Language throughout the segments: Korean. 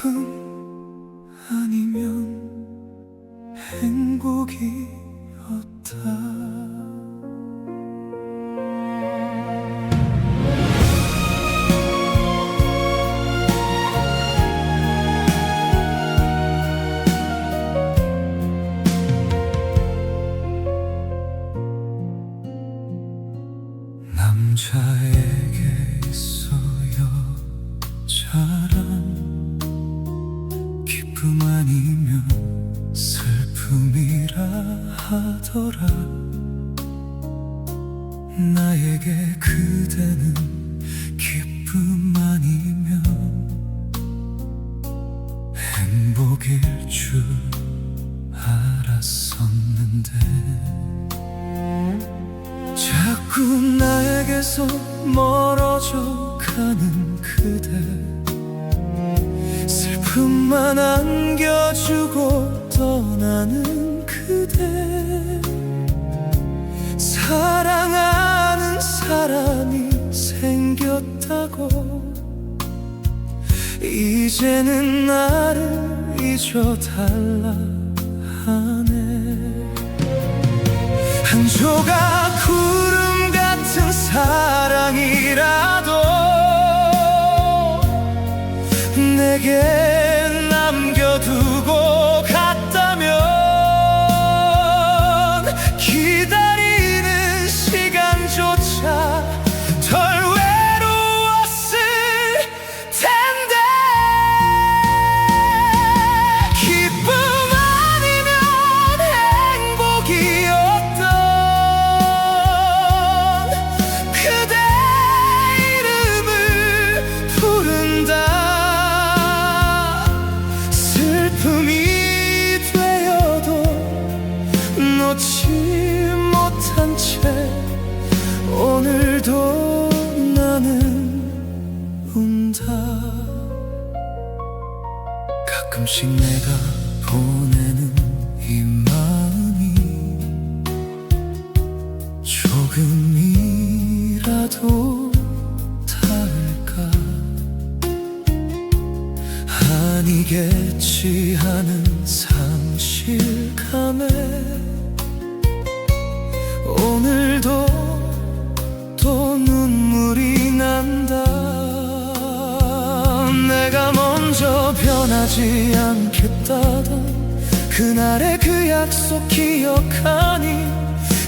슬픔 아니면 행복이었다. 남자에게 있어 여자란 기쁨 아니면 슬픔이라 하더라. 나에게 그대는 기쁨 아니면 행복일 줄 알았었는데 자꾸 나에게서 멀어져 가는 그대, 슬픔만 안겨주고 떠나는 그대, 사랑하는 사람이 생겼다고 이제는 나를 잊어달라 하네. 한 조각 구름 같은 사랑이라도 내게 남겨두고 갔다면 기다리는 시간조차 덜 외로웠을 텐데. 기쁨 아니면 행복이었던 그대 이름을 부른다. 슬픔이 되어도 놓지 못한 채 오늘도 나는 운다. 가끔씩 내가 보내는 이 마음이 조금이라도 닿을까. 아니겠지 하는 상실감에 오늘도 또 눈물이 난다. 내가 먼저 변하지 않겠다던 그날의 그 약속 기억하니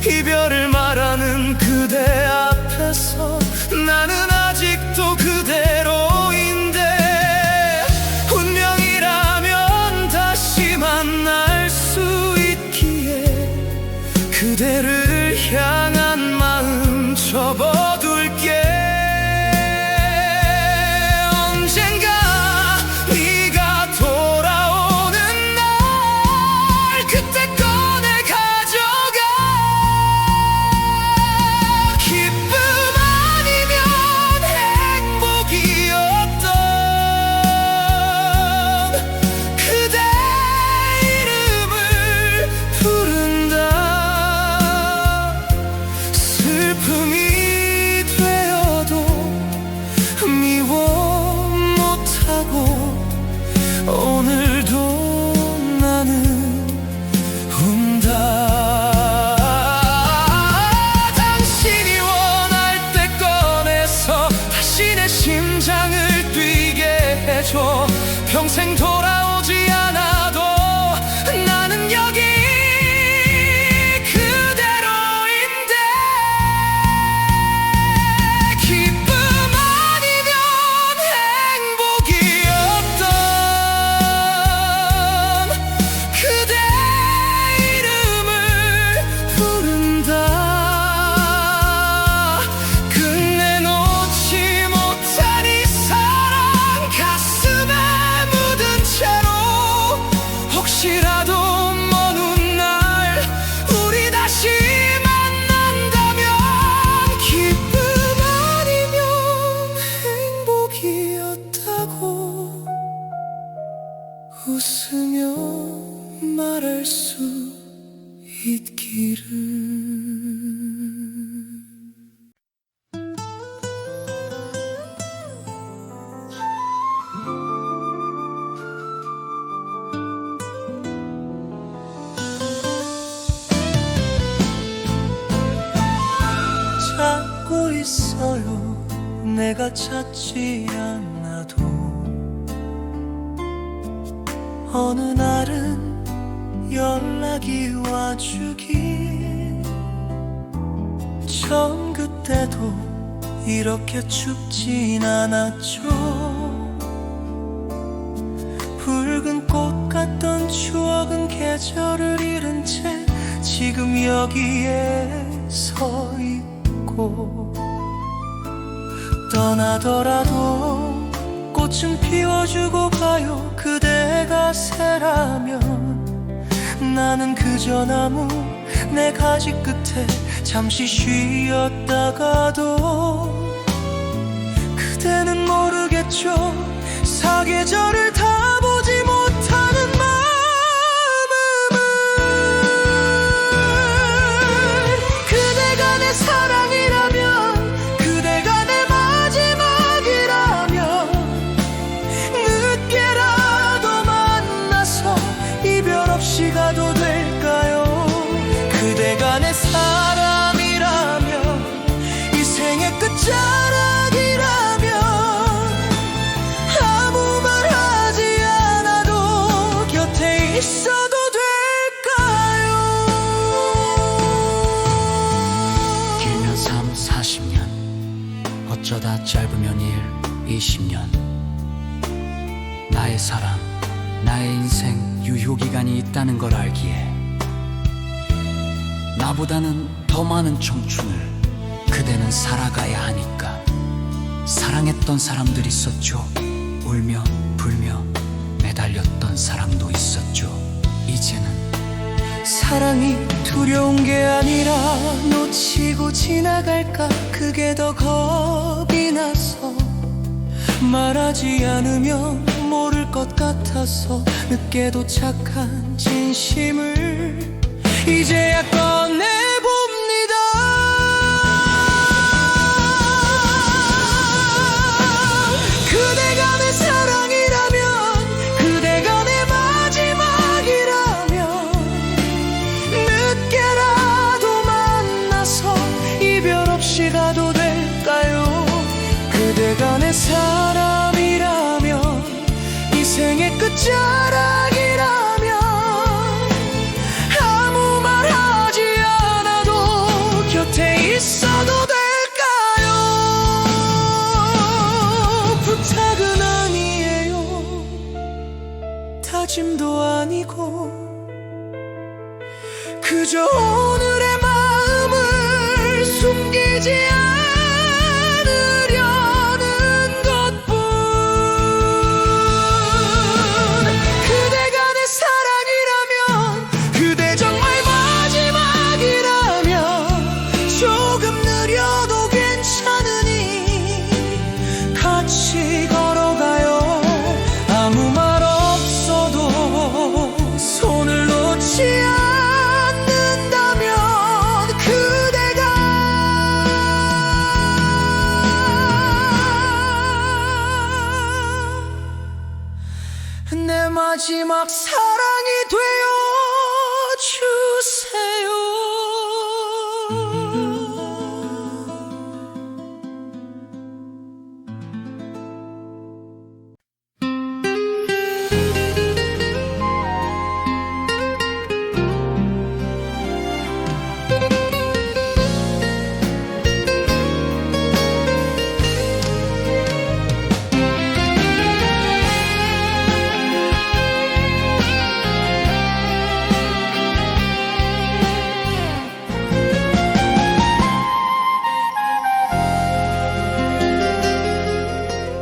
이별을 말하는 그대 앞에서 나는 아직도 그대로인데 운명이라면 다시 만날 수 있기에 그대를 향한 마음 접어둘게. 언젠가 네가 돌아오는 날 그때 꺼내 가져가. 기쁨 아니면 행복이었던 그대 이름을 부른다. 슬픔이 되어도 미워 못하고 오늘도 나는 운다. 당신이 원할 때 꺼내서 다시 내 심장을 뛰게 해줘. 평생 돌아오지 않아도 나는 여기 그대로인데. 기쁨 아니면 행복이었던 그대 이름을 부른다. 끝내 놓지 못한 이 사랑 가슴에 묻은 채로 혹시라도 먼 훗날 우리 다시 만난다면 기쁨 아니면 행복이었다고 웃으며 말할 수 있기를. 내가 찾지 않아도 어느 날은 연락이 와주길. 처음 그때도 이렇게 춥진 않았죠. 붉은 꽃 같던 추억은 계절을 잃은 채 지금 여기에 서 있고, 떠나더라도 꽃은 피워주고 가요. 그대가 새라면 나는 그저 나무 내 가지 끝에 잠시 쉬었다가도 그대는 모르겠죠. 사계절을 다 보지 못하는 마음을. 그대가 내 사랑이라면, 그대가 내 마지막이라면 늦게라도 만나서 이별 없이 가도 될까요? 그대가 내 사람이라면, 이 생의 끝자락이라면 아무 말 하지 않아도 곁에 있어도 될까요? 길면 3, 40년, 어쩌다 짧으면 1, 20년. 나의 사랑, 나의 인생 유효기간이 있다는 걸 알기에 나보다는 더 많은 청춘을 그대는 살아가야 하니까. 사랑했던 사람들 있었죠. 울며 불며 매달렸던 사랑도 있었죠. 이제는 사랑이 두려운 게 아니라 놓치고 지나갈까, 그게 더 겁이 나서 말하지 않으면 모를 것 같아서 늦게 도착한 진심을 이제야 꺼내봅니다. 그대가 내 사랑이라면, 그대가 내 마지막이라면 늦게라도 만나서 이별 없이 가도 될까요? 그대가 내 사람이라면, 이 생의 끝자락이라면 아무 말 하지 않아도 곁에 있어도 될까요? 부탁은 아니에요, 다짐도 아니고 그저 오늘의 마음을 숨기지 않으려는 것뿐. 그대가 내 사랑이라면, 그대 정말 마지막이라면 조금 느려도 괜찮으니 같이 걸어가요. 아무 말 없어도 손을 놓지 않는다면 그대가 내 마지막 사랑이 되어 주세요.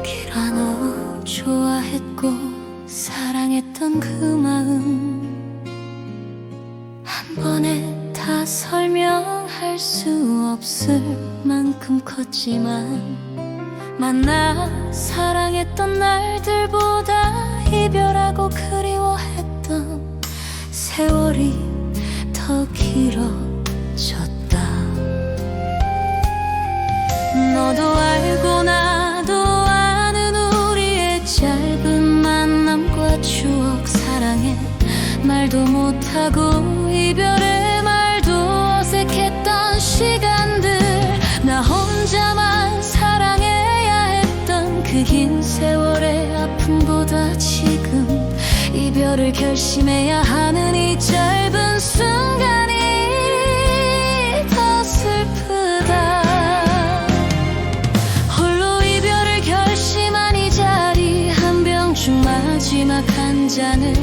기라노 좋아했고 사랑했던 그 마음 한 번에 다 설명할 수 없을 만큼 컸지만, 만나 사랑했던 날들보다 이별하고 그리워했던 세월이 더 길어졌다. 너도 알고 나도 아는 우리의 짧은 만남과 추억, 사랑에 말도 못하고 이별의 말도 어색했던 시간들, 나 혼자만 사랑해야 그 긴 세월의 아픔보다 지금 이별을 결심해야 하는 이 짧은 순간이 더 슬프다. 홀로 이별을 결심한 이 자리, 한 병중 마지막 한 잔을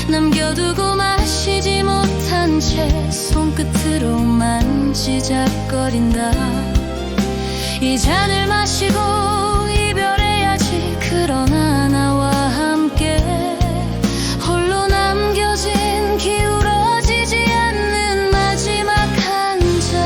남겨두고 마시지 못한 채 손끝으로 만지작거린다. 이 잔을 마시고 이별해야지. 그러나 나와 함께 홀로 남겨진 기울어지지 않는 마지막 한 잔.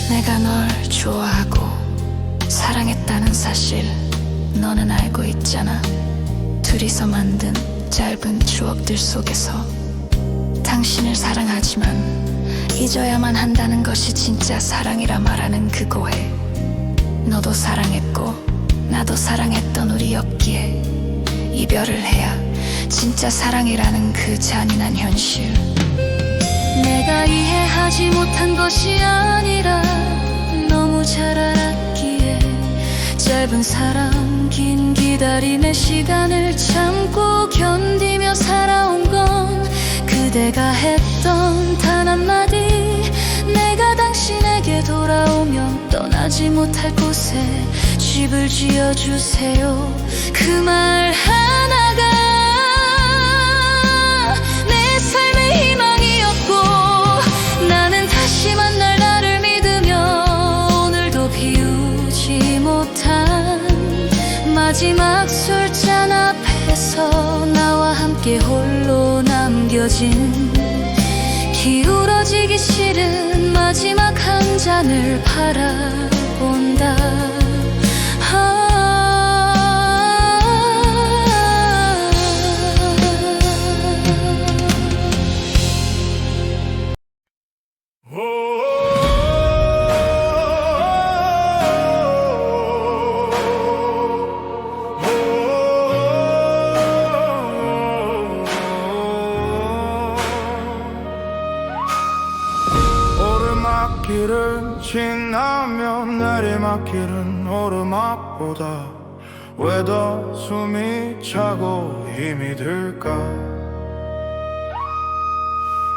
내가 널 좋아하고 사랑했다는 사실 너는 알고 있잖아. 둘이서 만든 짧은 추억들 속에서 당신을 사랑하지만 잊어야만 한다는 것이 진짜 사랑이라 말하는 그거에 너도 사랑했고 나도 사랑했던 우리였기에 이별을 해야 진짜 사랑이라는 그 잔인한 현실. 내가 이해하지 못한 것이 아니라 너무 잘 알았기에 짧은 사랑, 긴 기다림의 시간을 참고 견디며 살아온 건 그대가 했던 단 한마디, 내가 당신에게 돌아오면 떠나지 못할 곳에 집을 지어주세요. 그 말 하나가 내 삶의 희망이었고, 나는 다시 만날 나를 믿으며 오늘도 비우지 못한 마지막 술잔 앞에서 나와 함께 홀로 남겨진 기울어지기 싫은 마지막 한 잔을 바라본다. 오르막길을 지나면 내리막길은 오르막보다 왜 더 숨이 차고 힘이 들까?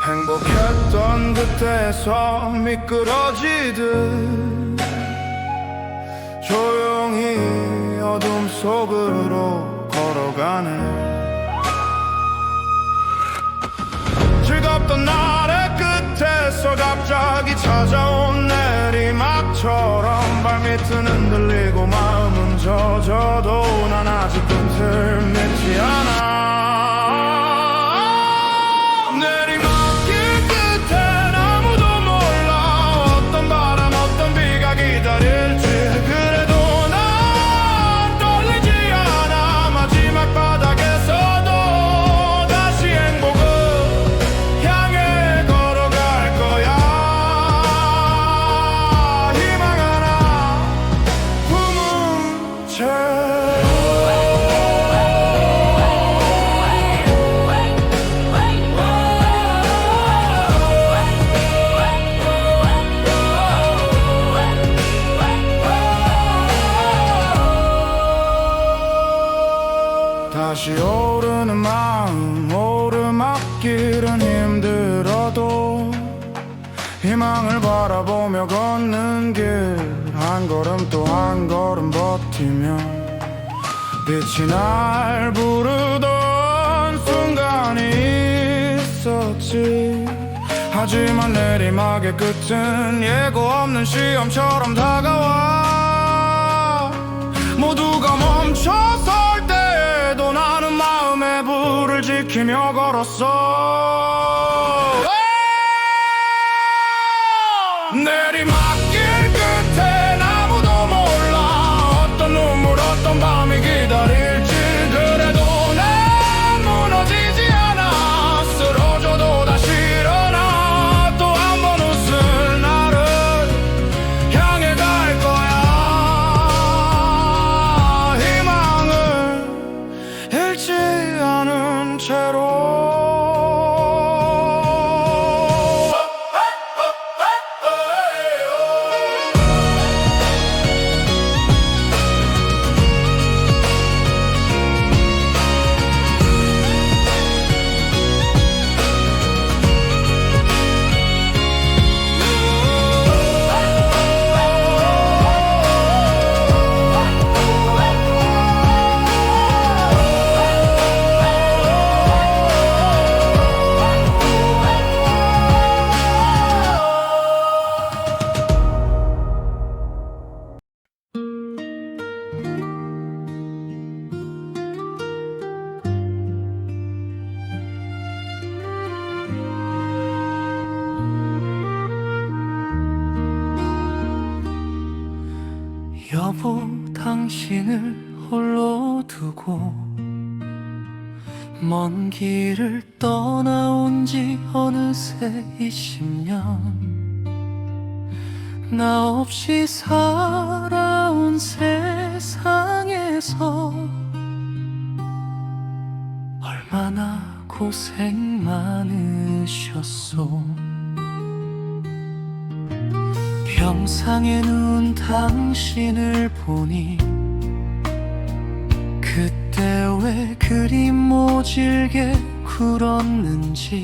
행복했던 그때에서 미끄러지듯 조용히 어둠 속으로 걸어가네. 즐겁던 날의 끝에서 갑자기 찾아온 내리막처럼 발밑은 흔들리고 마음은 젖어도 난 아직 끝을 맺지 않아. 내리막길 끝엔 아무도 몰라 어떤 바람 어떤 비가 기다릴지. 그래도 난 떨리지 않아. 마지막 바닥에서도 다시 행복을 향해 걸어갈 거야. 희망 하나 품은 채. 다시 오르는 마음, 오르막길은 힘들어도 희망을 바라보며 걷는 길. 한 걸음 또 한 걸음 버티며 빛이 날 부르던 순간이 있었지. 하지만 내리막의 끝은 예고 없는 시험처럼 다가와. 모두가 멈춰설 때에도 나는 마음의 불을 지키며 걸었어. 내리막길 끝엔 아무도 몰라 어떤 눈물 어떤 밤이 기다릴지. 그래도 난 무너지지 않아. 쓰러져도 다시 일어나 또 한 번 웃을 나를 향해 갈 거야. 희망은 여보, 당신을 홀로 두고 먼 길을 떠나온 지 어느새 20년, 나 없이 살아온 세상에서 얼마나 고생 많으셨소. 병상에 누운 당신을 보니 그때 왜 그리 모질게 굴었는지,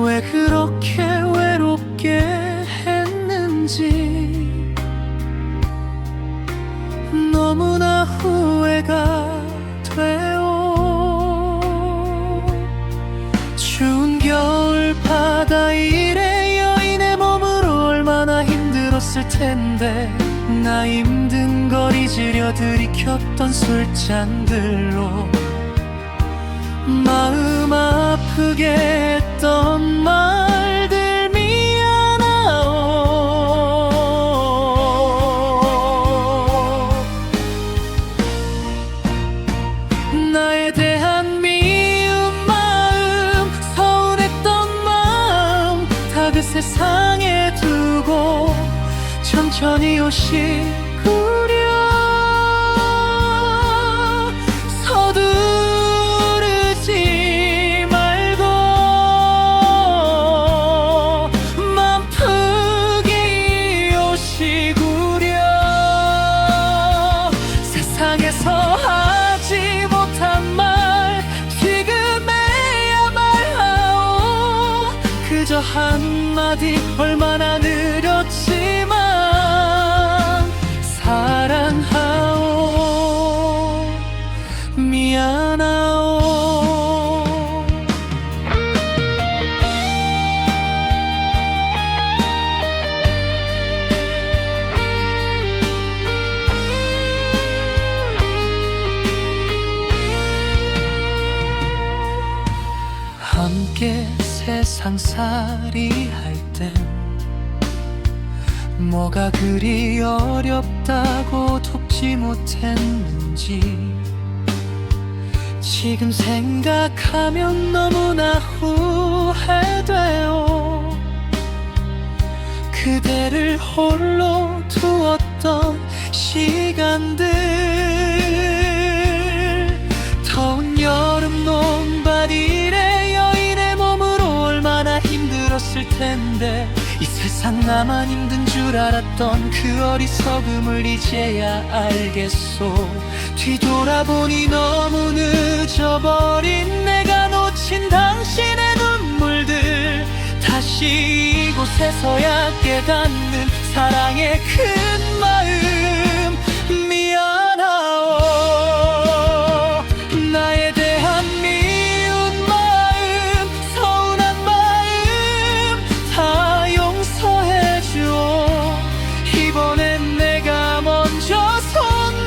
왜 그렇게 외롭게 했는지 너무나 후회가 돼요. 추운 겨울 바다 일에 여인의 몸으로 얼마나 힘들었을 텐데, 나 힘든 걸 잊으려 들이켰던 술잔들로 마음 아프게 했던 말들 미안하오. 나에 대한 미운 마음, 서운했던 마음 다 그 세상에 두고 천천히 오시구려. 서두르지 말고 맘 푸기 오시구려. 세상에서 하지 못한 말 지금에야 말하오. 그저 한마디 얼마나 느렸지만 사랑하오, 미안하오. 함께 세상살이 할 땐 뭐가 그리 어렵다고 돕지 못했는지 지금 생각하면 너무나 후회돼요. 그대를 홀로 두었던 시간들, 더운 여름 논밭 일에 여인의 몸으로 얼마나 힘들었을 텐데, 이 세상 나만 힘든 줄 알았던 그 어리석음을 이제야 알겠소. 뒤돌아보니 너무 늦어버린 내가 놓친 당신의 눈물들, 다시 이곳에서야 깨닫는 사랑의 큰 마음 미안하오. 나에 대한 미운 마음, 서운한 마음 다 용서해줘. 이번엔 내가 먼저 손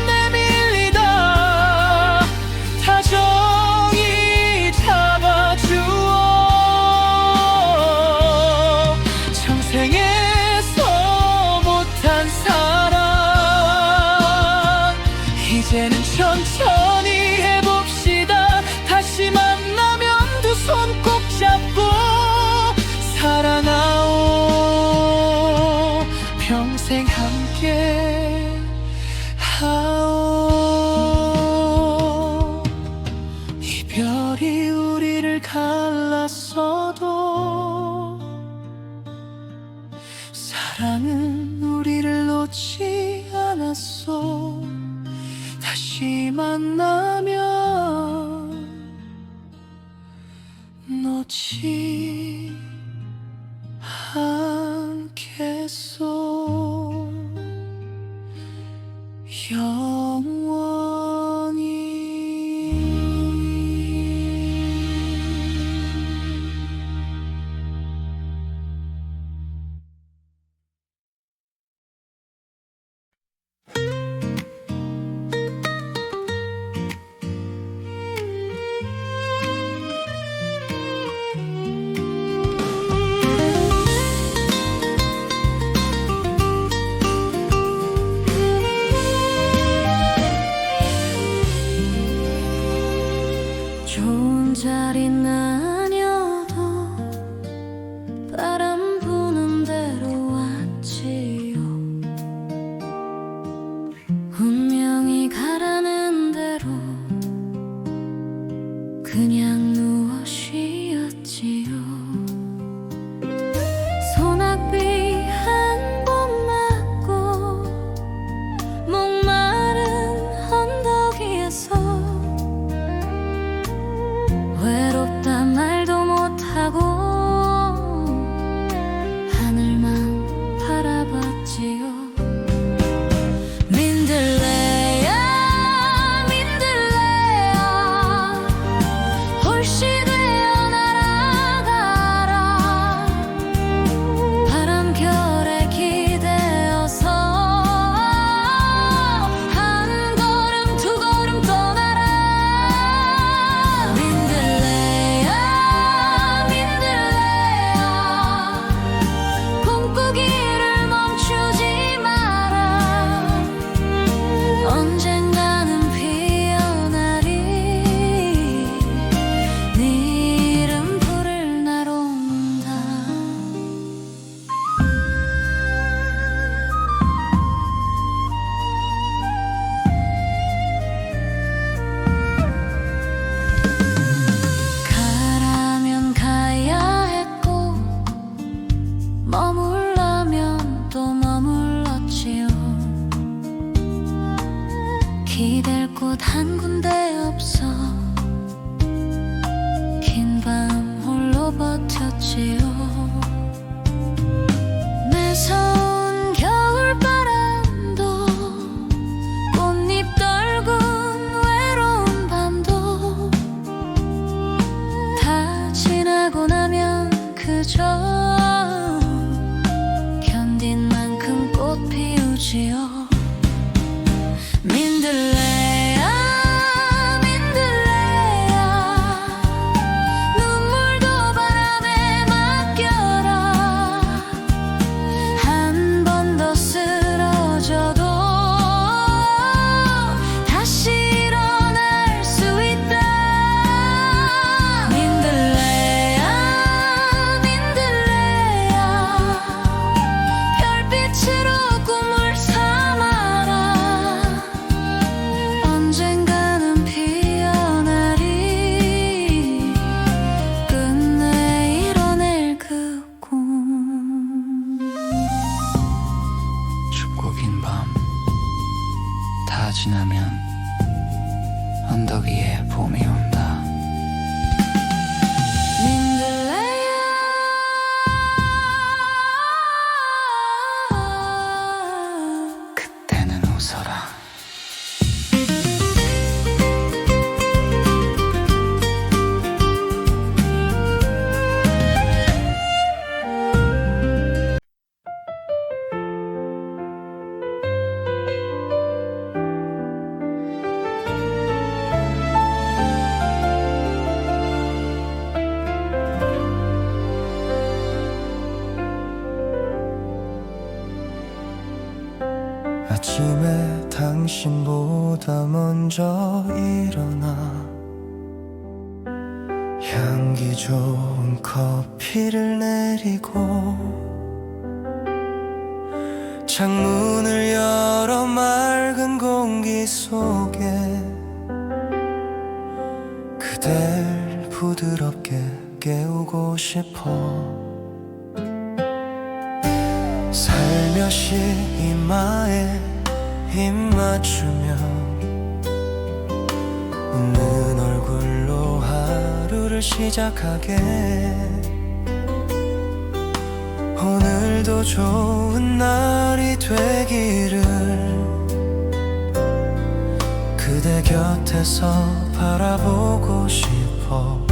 내밀리다 다정히 잡아주어. 평생에서 못한 사랑 이제는 천천히 해봅시다. 다시 만나면 두 손 꼭 잡고 사랑하오, 평생 함께 하오. 이별이 우리를 갈랐어도 사랑은 우리를 놓지 않았어. 다시 만나면 놓지 않겠소, 영원히. 기댈 곳 한 군데 없어 긴 밤 홀로 버텼지요. 매서운 겨울바람도 꽃잎 떨군 외로운 밤도 다 지나고 나면 그저 견딘 만큼 꽃 피우지요. 민들레야 민들레야 눈물도 바람에 맡겨라. 한 번 더 쓰러져도 다시 일어날 수 있다. 민들레야 민들레야 별빛으로 꿈을 삼아라. 언젠가는 피어나리 끝내 이뤄낼 그 꿈. 춥고 긴 밤 다 지나면 언덕 위에 봄이 온다. 민들레야 그때는 웃어라. 아침에 당신보다 먼저 일어나 향기 좋은 커피를 내리고 창문을 열어 맑은 공기 속에 그댈 부드럽게 깨우고 싶어. 살며시 이마에 입 맞추며 웃는 얼굴로 하루를 시작하게. 오늘도 좋은 날이 되기를 그대 곁에서 바라보고 싶어.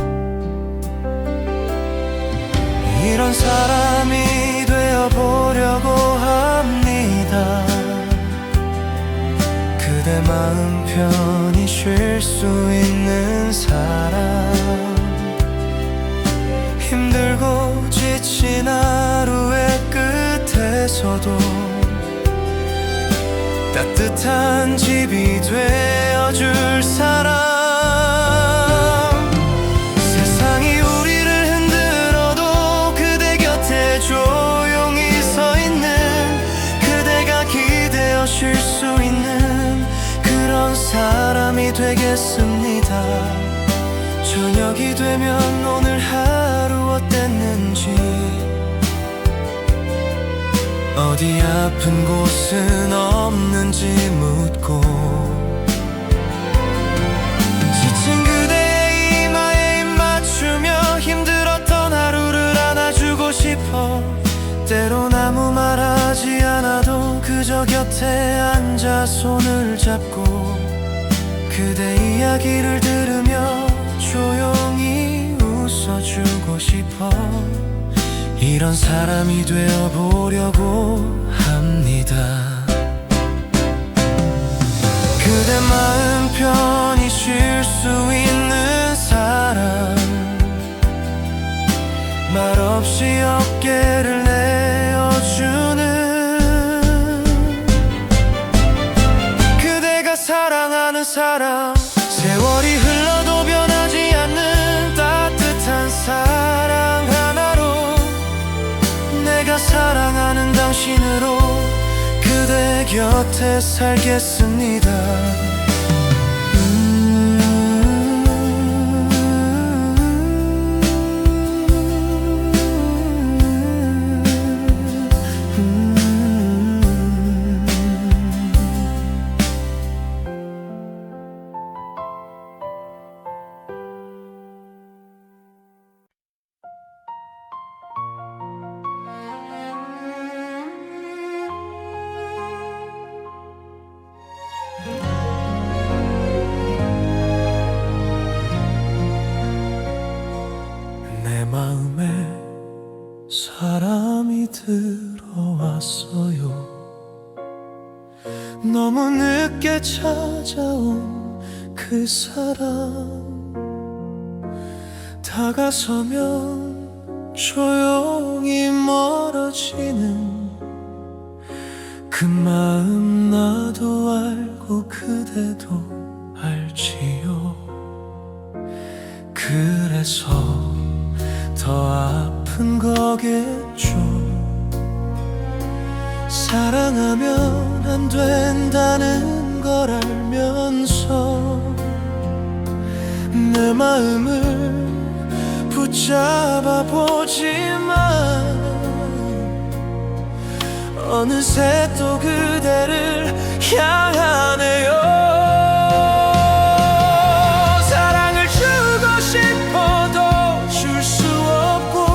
이런 사람이 되어보려고 합니다. 그대 마음 편히 쉴 수 있는 사람. 힘들고 지친 하루의 끝에서도 따뜻한 집이 되어줄 사람. 세상이 우리를 흔들어도 그대 곁에 조용히 서 있는 그대가 기대어 쉴 수 있는 그런 사람이 되겠습니다. 저녁이 되면 오늘 하루 어땠는지 어디 아픈 곳은 없는지 묻고 지친 그대의 이마에 입 맞추며 힘들었던 하루를 안아주고 싶어. 때론 아무 말하지 않아도 그저 곁에 앉아 손을 잡고 그대 이야기를 들으며 조용히 웃어주고 싶어. 이런 사람이 되어보려고 합니다. 그대 마음 편히 쉴 수 있는 사람. 말없이 어깨를 내어주는 그대가 사랑하는 사람. 세월이 흘러도 변하지 않는 따뜻한 사랑 하나로 내가 사랑하는 당신으로 그대 곁에 살겠습니다. 찾아온 그 사람 다가서면 조용히 멀어지는 그 마음 나도 알고 그대도 알지요. 그래서 더 아픈 거겠죠. 사랑하면 안 된다는 걸 알면서 내 마음을 붙잡아 보지만 어느새 또 그대를 향하네요. 사랑을 주고 싶어도 줄 수 없고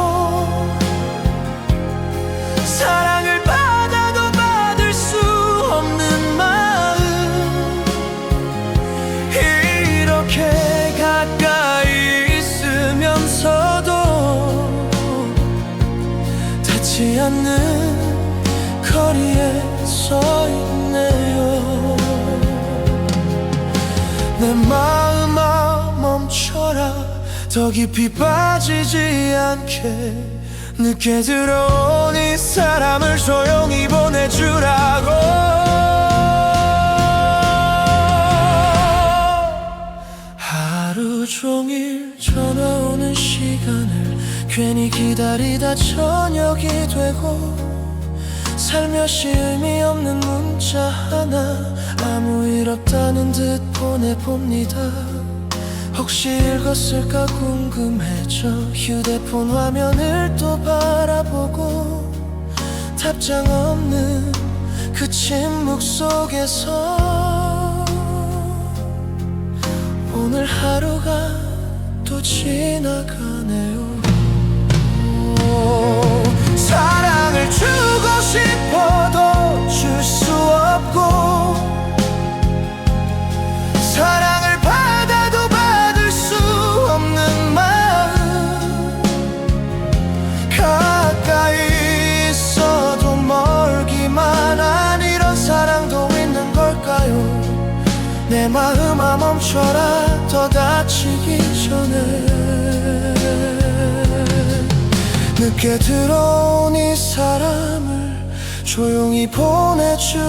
사랑을 받아도 받을 수 없는 마음 이렇게 가까이 있으면서도 닿지 않는 거리에 서 있네요. 내 마음아 멈춰라. 더 깊이 빠지지 않게 늦게 들어온 이 사람을 조용히 보내주라고. 하루 종일 전화 오는 시간을 괜히 기다리다 저녁이 되고 살며시 의미 없는 문자 하나 아무 일 없다는 듯 보내봅니다. 혹시 읽었을까 궁금해져 휴대폰 화면을 또 바라보고 답장 없는 그 침묵 속에서 오늘 하루가 또 지나가네요. 사랑을 주고 싶어도 줄 수 없고 사랑을 받아도 받을 수 없는 마음 가까이 있어도 멀기만 한 이런 사랑도 있는 걸까요? 내 마음아 멈춰라. 더 다치기 전에 늦게 들어온 이 사람을 조용히 보내주라고.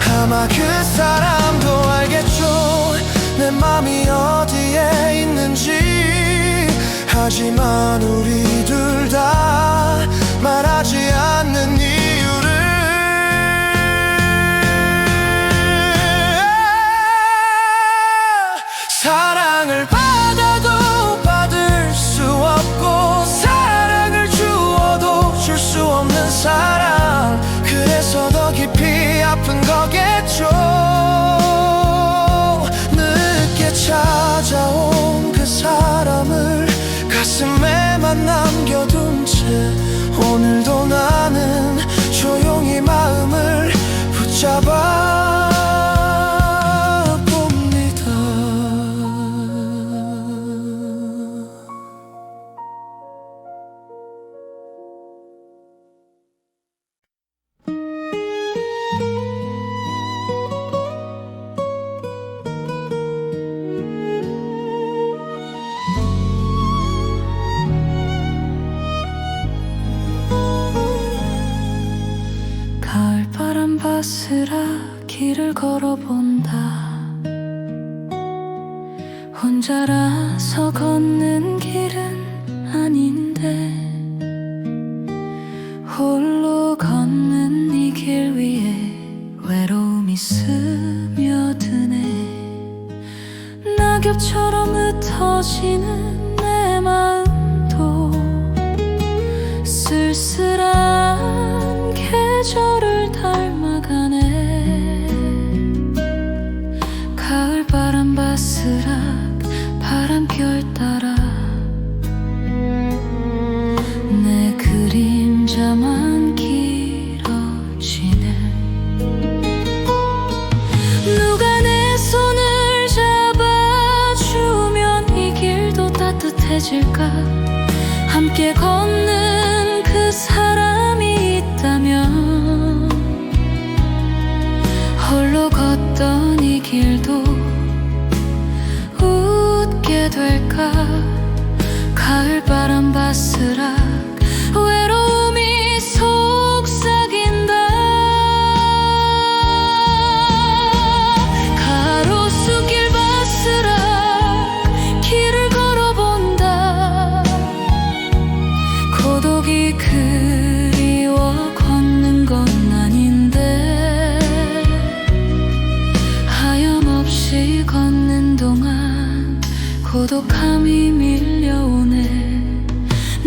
아마 그 사람도 알겠죠. 내 맘이 어디에 있는지. 하지만 우리 둘 다 말하지 않는 이유를 사랑을 받아도 받을 수 없고 사랑을 주어도 줄 수 없는 사랑. 그래서 더 깊이 아픈 거겠죠. 늦게 찾아온 그 사람을 가슴에만 남겨둔 채 오늘도 나는 조용히 마음을 붙잡아 길을 걸어본다. 혼자라서 걷는 길은 아닌데 홀로 걷는 이 길 위에 외로움이 스며드네. 낙엽처럼 흩어지는 내 마음도 쓸쓸한 계절을 닮아가네. 가을바람 바스락 바람결 따라 내 그림자만 길어지네. 누가 내 손을 잡아주면 이 길도 따뜻해질까. 함께 걷는 그 사람이 있다면 이 길도 웃게 될까. 가을바람 바스락 외로움이 속삭인다. 가로수길 바스락 길을 걸어본다. 고독이 그리워 걷는 건 아닌데 하염없이 걷는 동안 고독함이 밀려오네.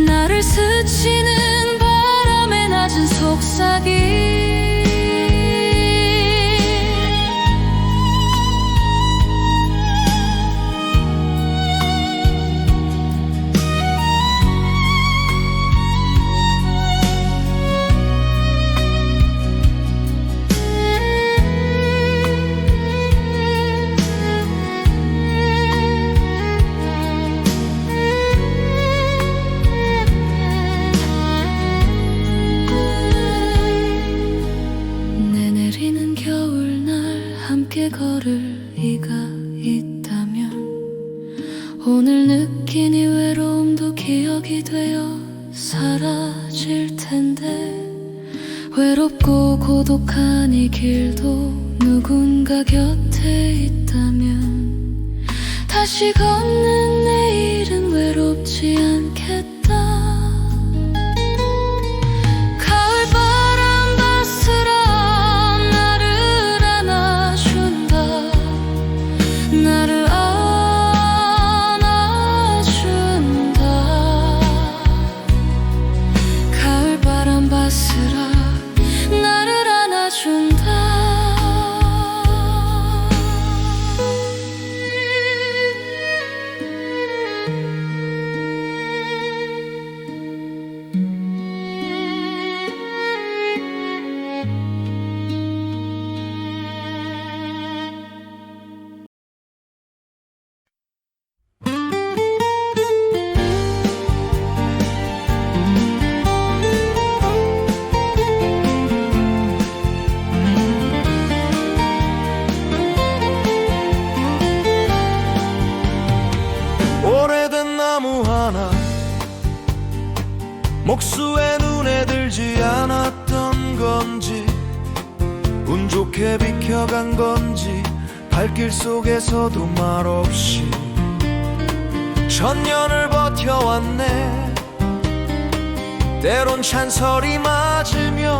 나를 스치는 바람의 낮은 속삭임. 함께 걸을 이가 있다면 오늘 느낀 이 외로움도 기억이 되어 사라질 텐데. 외롭고 고독한 이 길도 누군가 곁에 있다면 다시 걷는 내일은 외롭지 않겠다. 나를 안아준다. 가을바람 바스락 나를 안아준다. 오래된 나무 하나 목수의 눈에 들지 않았던 건지 운 좋게 비켜간 건지 발길 속에서도 말없이 천년을 버텨왔네. 때론 찬설이 맞으며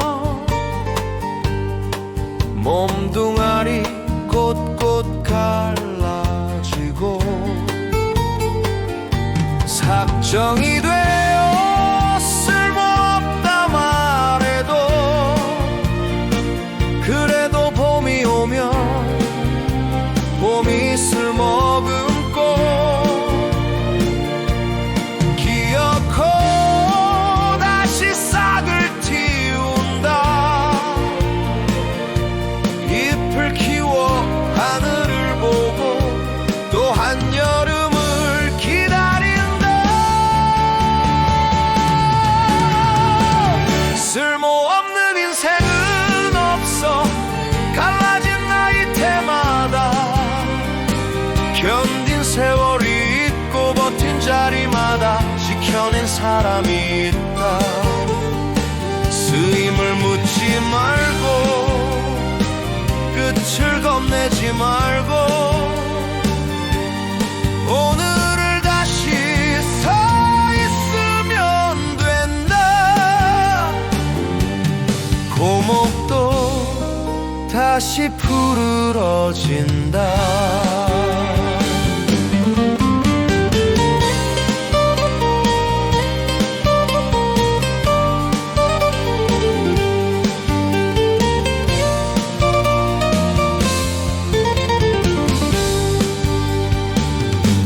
몸뚱아리 곳곳 갈라지고 작정이 되어 쓸모없다 말해도 그래도 봄이 오면 봄이 쓸머금고 기어코 다시 싹을 틔운다. 잎을 키워 하늘을 보고 또 한여름을 쓸모없는 인생은 없어. 갈라진 나이테마다 견딘 세월이 있고 버틴 자리마다 지켜낸 사람이 있다. 쓰임을 묻지 말고 끝을 겁내지 말고 오늘을 다시 서 있으면 된다. 고목도 다시 푸르러진다.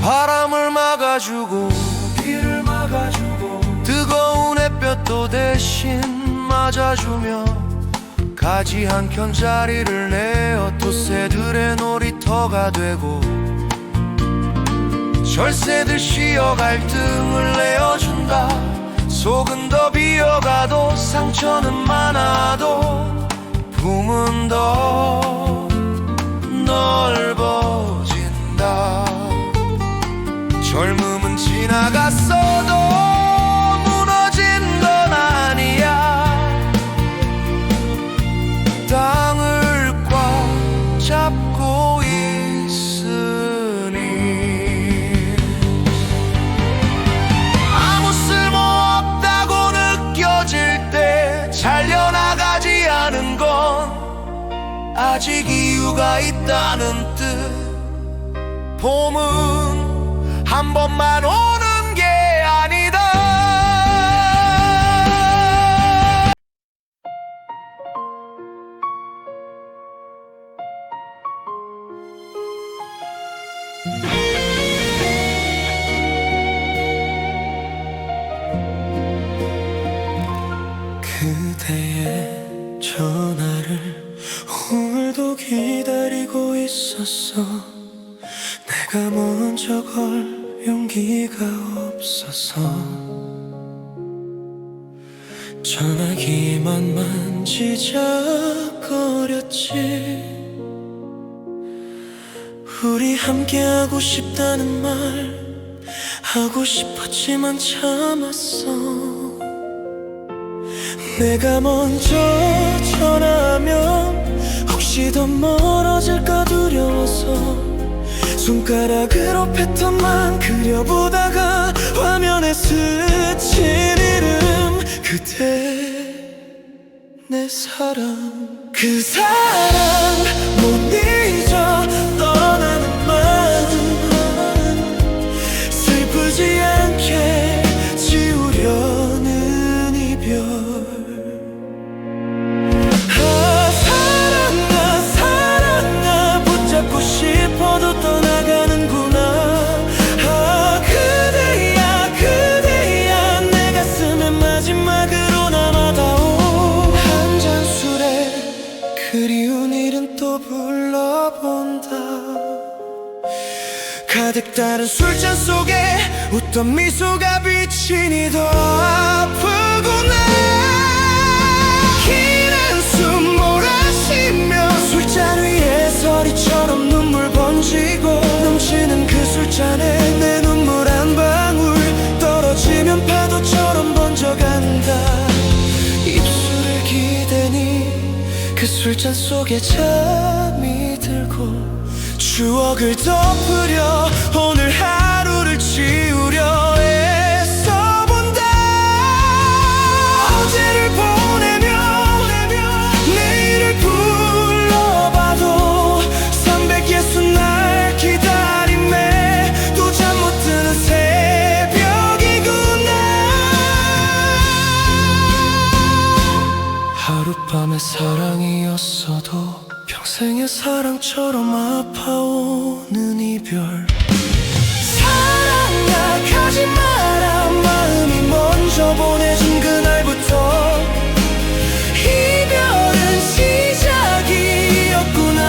바람을 막아주고 비를 막아주고 뜨거운 햇볕도 대신 맞아주며 가지 한 켠 자리를 내어 돛새들의 놀이터가 되고 절새들 쉬어갈 뜸을 내어준다. 속은 더 비어가도 상처는 많아도 품은 더 넓 아직 이유가 있다는 뜻. 봄은 한 번만 오는 게 아니다. 그대의 전화를 오늘도 기다리고 있었어. 내가 먼저 걸 용기가 없어서 전화기만 만지작거렸지. 우리 함께하고 싶다는 말 하고 싶었지만 참았어. 내가 먼저 전화하면 혹시 더 멀어질까 두려워서 손가락으로 패턴만 그려보다가 화면에 스친 이름 그대 내 사랑. 그 사랑 못 잊어 떠나는 마음 슬프지 않게 지우려는 이별. 붙잡고 싶어도 떠나가는구나. 아 그대야 그대야 내 가슴에 마지막으로 남아다오. 한 잔 술에 그리운 일은 또 불러본다. 가득 따른 술잔 속에 웃던 미소가 비치니 더 아프구나. 긴 한숨 몰아쉬며 술잔 위에 서리처럼 눈물 번지고 넘치는 그 술잔에 내 눈물 한 방울 떨어지면 파도처럼 번져간다. 입술을 기대니 그 술잔 속에 잠이 들고 추억을 덮으려 오늘 하루를 지우려 애써본다. 어제를 보내며 내일을 불러봐도 360날 기다림에 또 잠 못 드는 새벽이구나. 하룻밤의 사랑이었어도 평생의 사랑처럼 아파오는 이별. 사랑아 가지 마라. 마음이 먼저 보내준 그날부터 이별은 시작이었구나.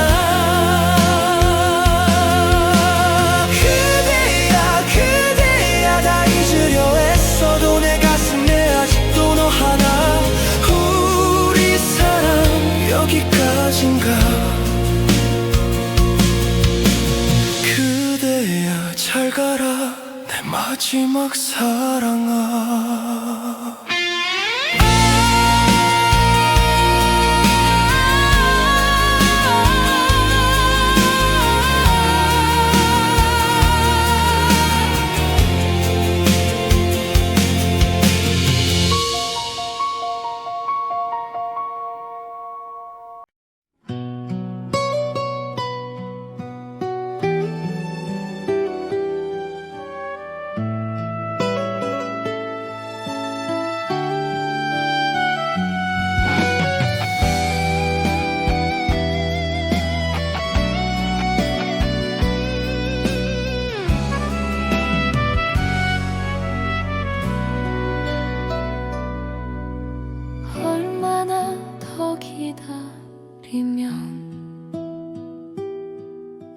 그대야 그대야 다 잊으려 애써도 내 가슴에 아직도 너 하나. 우리 사랑 여기까지인가. 그대야 잘 가라 내 마지막 사랑아. 얼마나 더 기다리면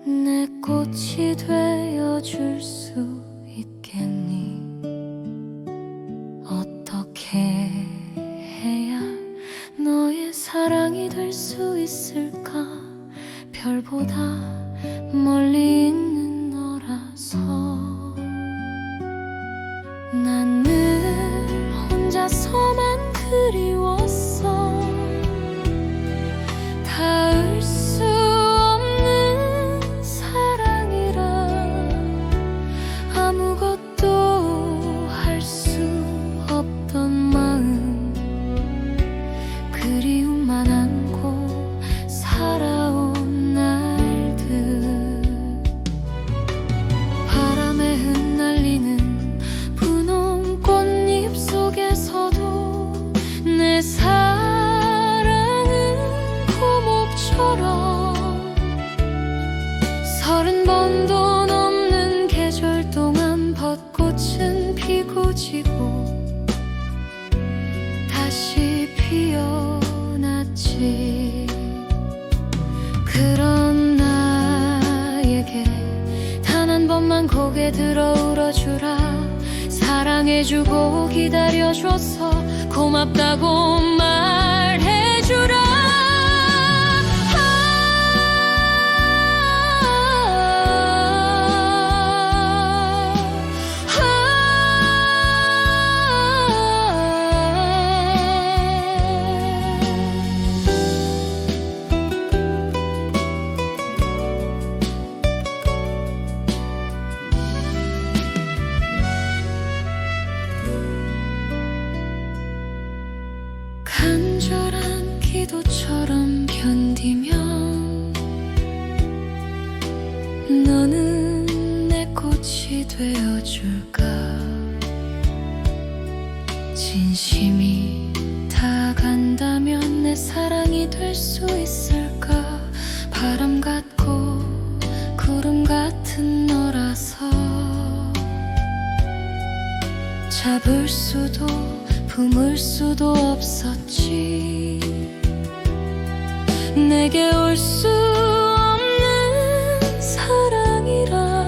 내 꽃이 되어줄 수 있겠니. 어떻게 해야 너의 사랑이 될 수 있을까. 별보다 멀리 있는 너라서 난 늘 혼자서만 그리웠어. 닿을 수 없는 사랑이라 아무것도 할 수 없던 마음 그리움만 안고 살아 것처럼 30번도 넘는 계절 동안 벚꽃은 피고 지고 다시 피어났지. 그런 나에게 단 한 번만 고개 들어 울어주라. 사랑해주고 기다려줘서 고맙다고 말해주라. 간절한 기도처럼 견디면 너는 내 꽃이 되어줄까. 진심이 다 간다면 내 사랑이 될 수 있을까. 바람 같고 구름 같은 너라서 잡을 수도 품을 수도 없었지. 내게 올 수 없는 사랑이라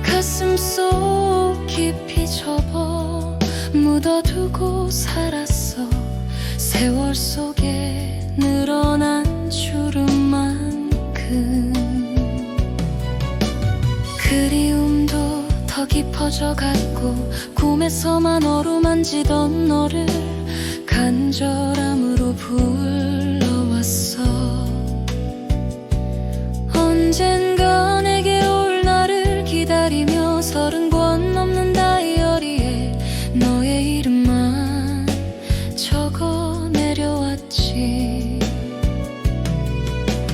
가슴 속 깊이 접어 묻어두고 살았어. 세월 속에 늘어난 주름만큼 그리움도 더 깊어져 갔고 꿈에서만 어루만지던 너를 간절함으로 불러왔어. 언젠가 내게 올 날을 기다리며 30권 넘는 다이어리에 너의 이름만 적어 내려왔지.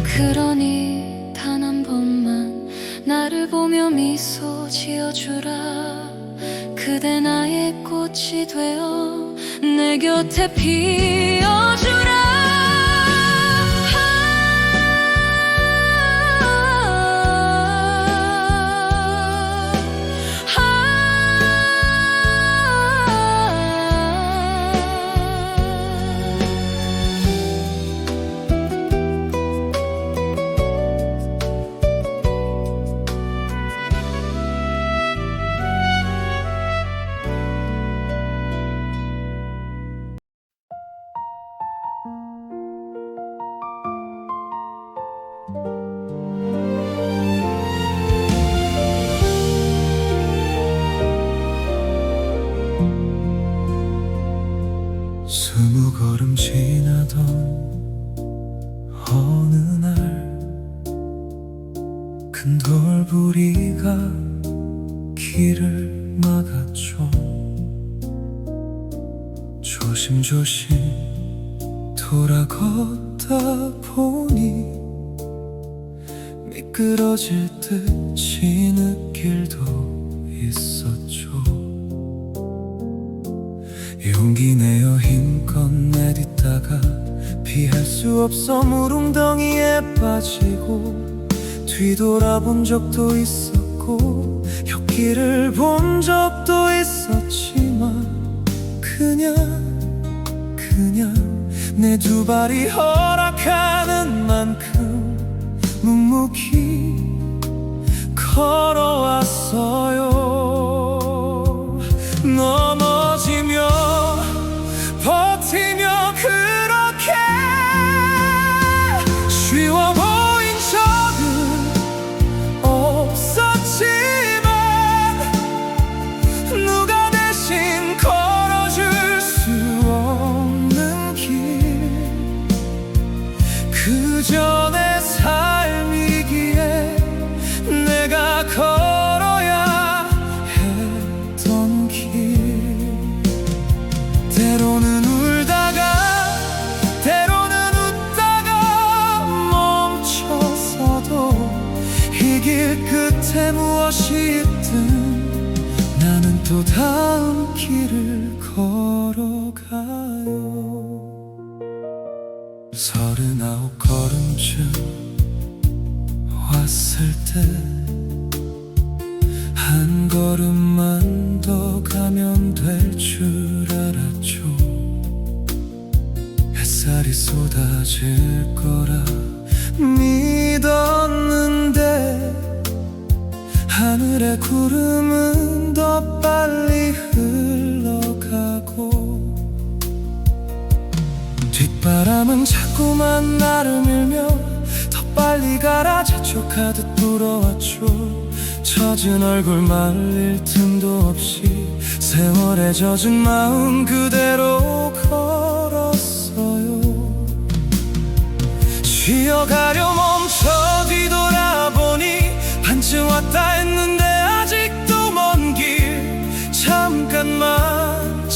그러니 단 한 번만 나를 보며 미소 지어주라. 그대 나의 꽃이 되어 내 곁에 피어주라. 스무 걸음 지나던 어느 날 큰 돌부리가 길을 막았죠. 조심조심 돌아걷다 보니 미끄러질 듯 진흙길도 있었죠. 용기 내어 힘껏 내딛다가 피할 수 없어 물웅덩이에 빠지고 뒤돌아본 적도 있었고 혁길을 본 적도 있었지만 그냥 내 두 발이 허락하는 만큼 묵묵히 걸어왔어요. 넘어지며 버티며 그렇게 쉬워 보인 적은 없었지만 누가 대신 걸어줄 수 없는 길 그저 내 삶이기에 내가 걸어야 했던 길. 때로는 울다가 때로는 웃다가 멈춰서도 이 길 끝에 무엇이 있든 나는 또 다음 길을 걸어가요. 39걸음쯤 왔을 때 한 걸음만 더 가면 될 줄 알았죠. 햇살이 쏟아질 거라 믿었는데 하늘의 구름은 더 빨리 흘러가고 뒷바람은 자꾸만 나를 밀며 더 빨리 가라 재촉하듯 불어왔죠. 젖은 얼굴 말릴 틈도 없이 세월에 젖은 마음 그대로 걸었어요. 쉬어가려 멈춰 뒤돌아보니 반쯤 왔다 했는데 아직도 먼 길. 잠깐만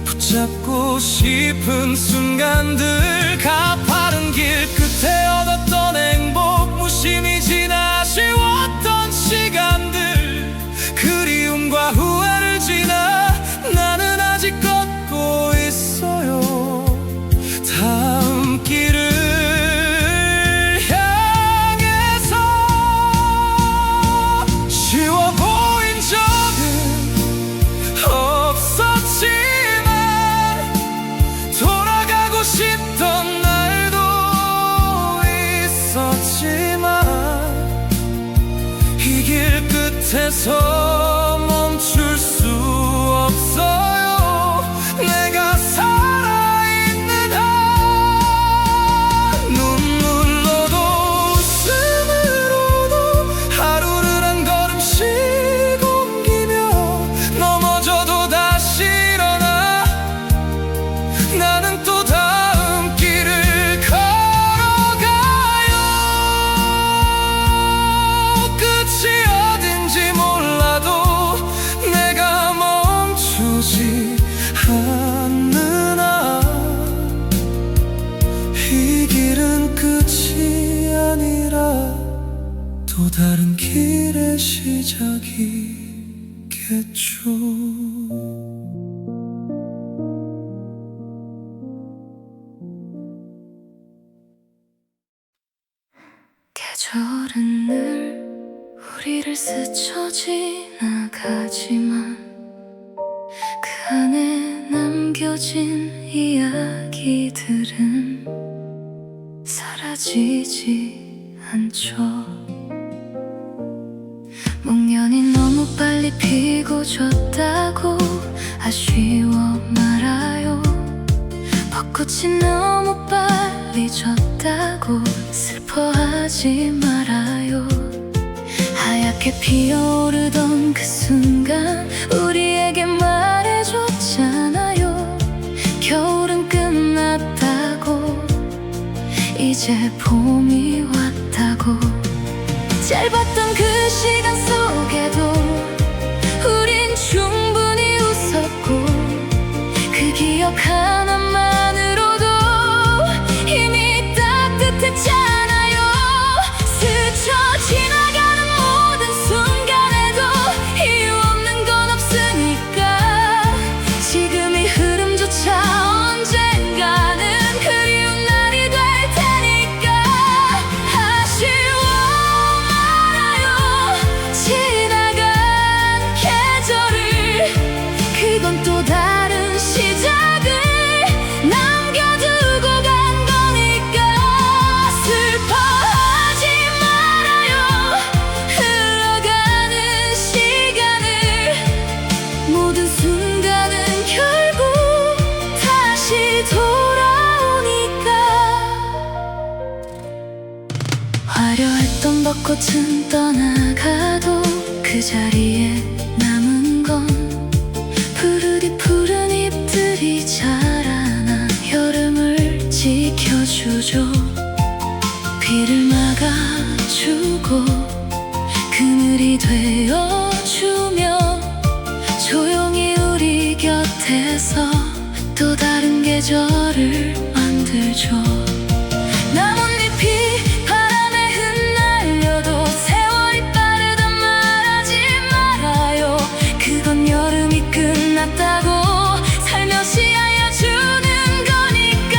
붙잡고 싶은 순간들. 가파른 길 끝에 얻었던 행복 무심히 지나 아쉬웠던 시간들. 그리움과 후회를 지나 나는 아직 걷고 있어요. 다음 길을 향해서. 쉬워 보인 적은 없었지만 돌아가고 싶던 날도 있었지만 이 길 끝에서 멈출 수 없어요. 내가 살아있는 한 눈물로도 웃음으로도 하루를 한 걸음씩 옮기며 넘어져도 다시 일어나 나는 또 다음 길을 걸어가요. 끝이 어딘지 몰라도 내가 멈추지 않는 한 이 길은 끝이 아니라 또 다른 길의 시작이겠죠. 계절은 늘 우리를 스쳐 지나가지만 그 안에 남겨진 이야기들은 사라지지 않죠. 목련이 너무 빨리 피고 졌다고 아쉬워 말아요. 벚꽃이 너무 빨리 졌다고 슬퍼하지 말아요. 하얗게 피어오르던 그 순간 우리에게 말해줬잖아요. 겨울은 끝났다고 이제 봄이 왔다고. 짧았던 그 시간 속에도 우린 충분히 웃었고 그 기억 하나만으로도 이미 따뜻했잖아요. 스쳐 지나가는 모든 순간에도 이유 없는 건 없으니까 지금 이 흐름조차 언젠가는 그리운 날이 될 테니까. 아쉬워 말아요. 지나간 계절을. 그건 또 다른 시작을 남겨두고 간 거니까. 슬퍼하지 말아요. 흘러가는 시간을. 모든 순간은 결국 다시 돌아오니까. 화려했던 벚꽃은 떠나가도 그 자리에 남은 건 푸르디 푸른 잎들이 자라나 여름을 지켜주죠. 비를 막아주고 그늘이 되어주며 조용히 우리 곁에서 또 다른 계절을 만들죠. 나뭇잎이 바람에 흩날려도 세월이 빠르단 말하지 말아요. 그건 여름이 끝났다고 살며시 알려주는 거니까.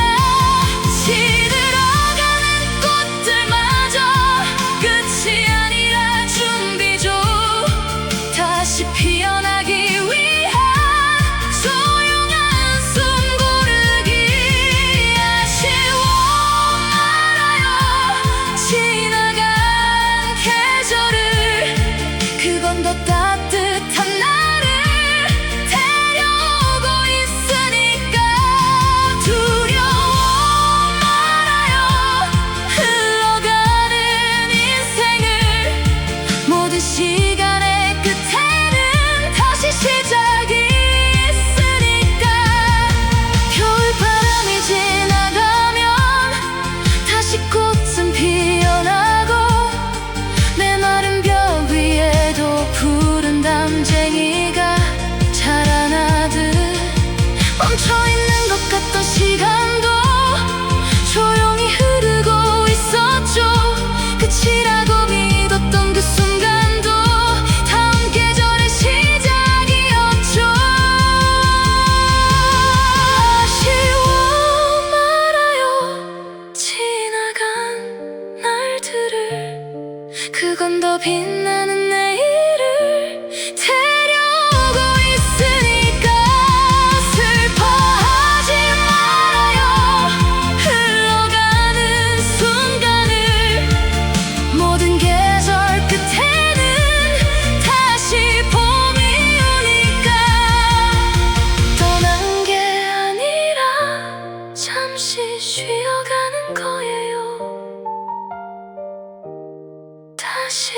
조금 더 빛나는 내일을 데려오고 있으니까 슬퍼하지 말아요. 흘러가는 순간을 모든 계절 끝에는 다시 봄이 오니까 떠난 게 아니라 잠시 쉬어가는 거예요. 다시